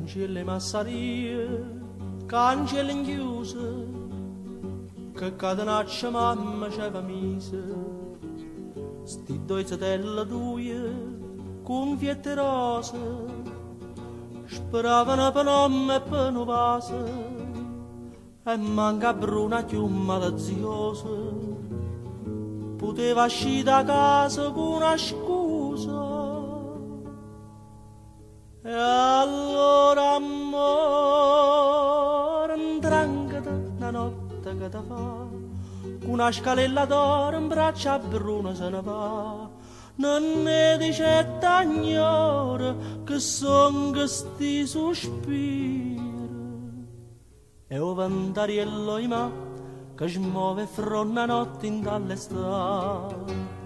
cancelli massarie, cancelli inchiuse, che catenaccia mamma ci aveva mise, sti due zitelle tue, cunfiette rose, speravano per nome e per un vaso, e manca bruna più maliziosa, poteva uscire da casa con una scusa. E allora amore, indrangata una notte che ti fa, con una scalella d'oro in braccio a Bruno se ne va. Non ne dice tagnore che son questi sospiri, e o ventariello in mano che smuove fronna notte in dall'estate.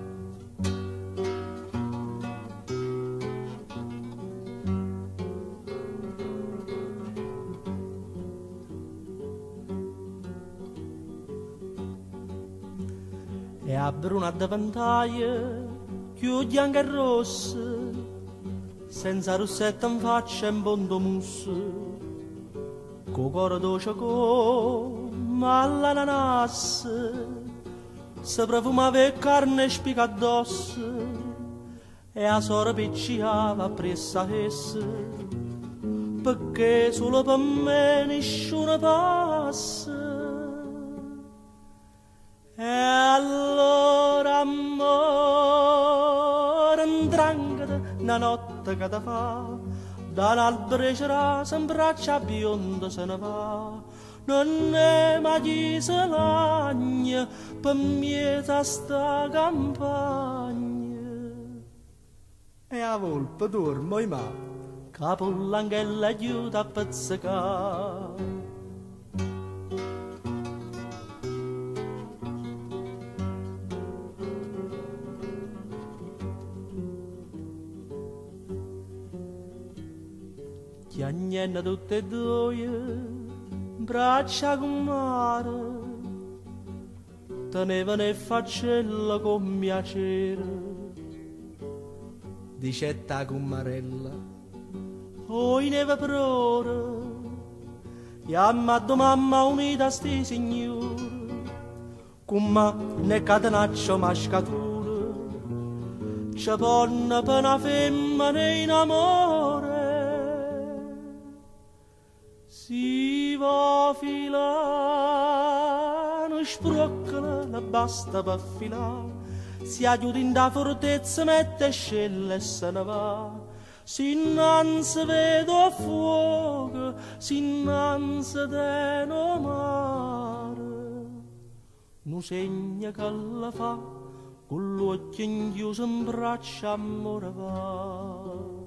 E a bruna da ventaia, chiudi anche e rosse, senza rossetta in faccia e in bondo musse, co cuore dolce come all'ananas, se profumava e carne spica addosso, e a sora picciava pressa essa, perché solo per me nessuno passa. E allora amore, indrangata una notte che ti fa, dall'albero cerasa in braccia bionda se ne va. Non è mai se lagna per mieta sta campagna. E a volpe dormo in mano, capo l'anghella aiuta a pezzicare. Chiagnenna tutte e due, braccia con mare, tenevano e faccella con piacere. dicetta con Marella, Oi neve per ora, chiamando mamma unita sti signori, con ma ne catenaccio mascatura, c'è ponna per una femmina in amore. Si va filano, sproccala la basta per filare, si aiuta in da fortezza, mette scelle e se ne va. Si innanzi vedo fuoco, si innanzi teno mare, nu segna che la fa, con l'occhio inchiuso in braccia amore va.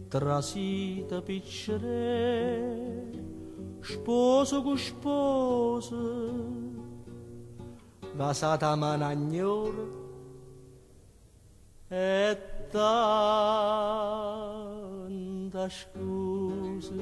Trasita piccere, sposo con sposo, vasata managnola, e tanta scusa.